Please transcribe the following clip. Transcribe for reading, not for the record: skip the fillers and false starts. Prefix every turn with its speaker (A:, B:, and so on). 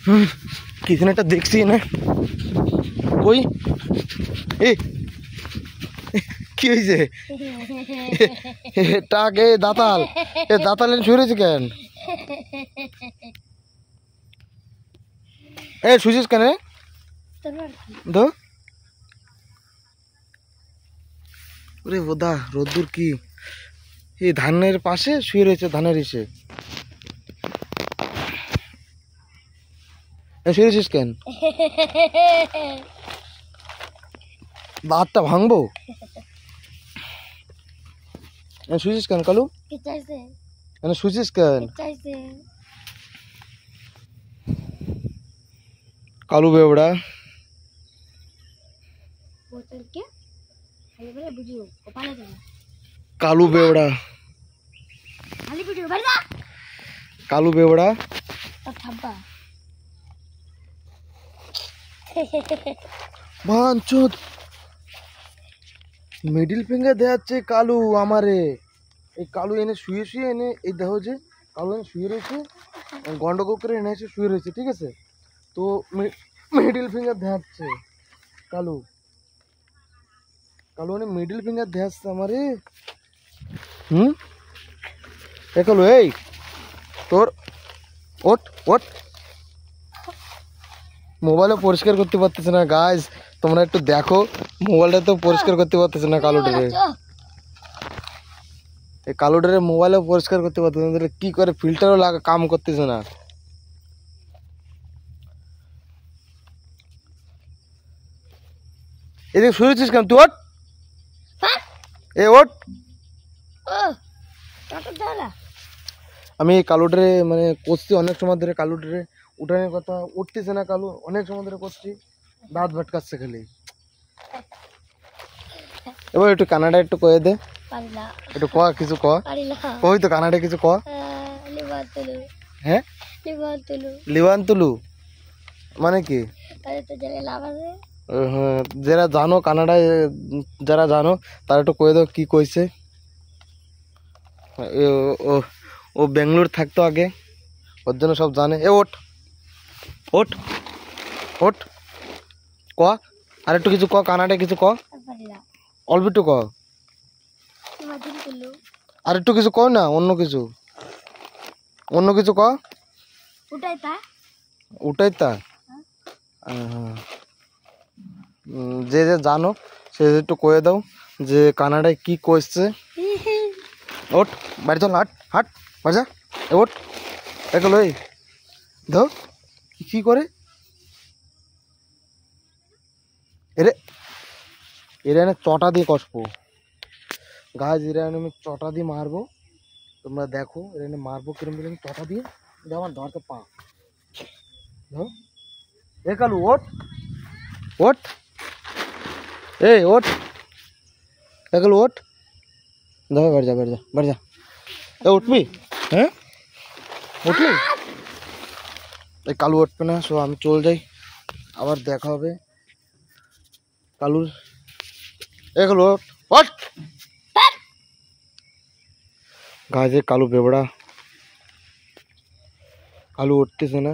A: किसी ने तो देखছি না কই এ কি হইছে এটাকে দাঁতাল এ দাঁতালেন শুয়েছে কেন এ শুয়েছিস কেন দো ওরে বোদা রোদ্দুর কি এই ধানের পাশে শুয়ে রয়েছে ধানের ইসে শুয়ে রয়েছিস কেন দাঁতটা ভাঙবো শুয়েছিস কেন কালু শুয়েছিস কেন কালু বেবড়া कालू बेवड़ा कालू बेवड़ा भांचोद मिडिल फिंगर দেখাচ্ছে কালু আমারে এই কালু এনে শুয়ে শুয়ে এনে এই দেখো যে কালু এনে শুয়ে রয়েছে গন্ডগোল করে এনে এসে শুয়ে রয়েছে ঠিক আছে তো মিডিল ফিঙ্গার দেখাচ্ছে কালু কালু মানে মিডিল ফিঙ্গার দেখাচ্ছে আমারে এ কালু এই তোর ওট ওট মোবাইলে পরিষ্কার করতে পারতেছে না গাইস তোমরা একটু দেখো মোবাইলটা তো পরিষ্কার করতে পারতেছে না কালুটারে এই কালুটারে মোবাইলে পরিষ্কার করতে পারতেছে না কি করে ফিল্টারও লাগা কাম করতেছে না এদিকে শুয়েছিস কেন তুই ওঠ এ ওঠ আমি কালুটারে মানে করছি অনেক সময় ধরে কালুটারে উঠানোর কথা উঠতেছে না কালু অনেক সময় ধরে করছি দাঁত ভটকাচ্ছে খালি এবার একটু কানাডা একটু কয়ে দে একটু ক কিছু ক ওই তো কানাডা কিছু ক হ্যাঁ লিবান তুলু মানে কি যারা জানো কানাডায় যারা জানো তারা একটু কয়ে দাও কি কইছে ও বেঙ্গালুরু থাকতো আগে ওর জন্য সব জানে এ ওঠ ওঠ ওঠ ক আর একটু কিছু ক কানাডায় কিছু ক অল্প একটু ক আর একটু কিছু ক না অন্য কিছু ক উঠাই তা যে যে জানো সে একটু কয়ে দাও যে কানাডায় কি কইছে ওঠ বাড়ি চল হাট হাট বাজা এ ওঠ এগুলো এই ধর কি করে এরে এরা এনে চটা দিয়ে কষবো গাছ এরা আমি চটা দিয়ে মারবো তোমরা দেখো এরা এনে মারবো কিরম কিরম চটা দিয়ে আমার ধরতে পা ধর এ কালু ওঠ ওঠ এই ওঠ এ কালু ওঠ দেখো বেড় যা বেড় যা বেড় যা এ উঠবি হ্যাঁ উঠবি এই কালু উঠবে না সো আমি চল যাই আবার দেখা হবে কালুর এগুলো ওঠ গাছে কালু বেবড়া কালু উঠতেছে না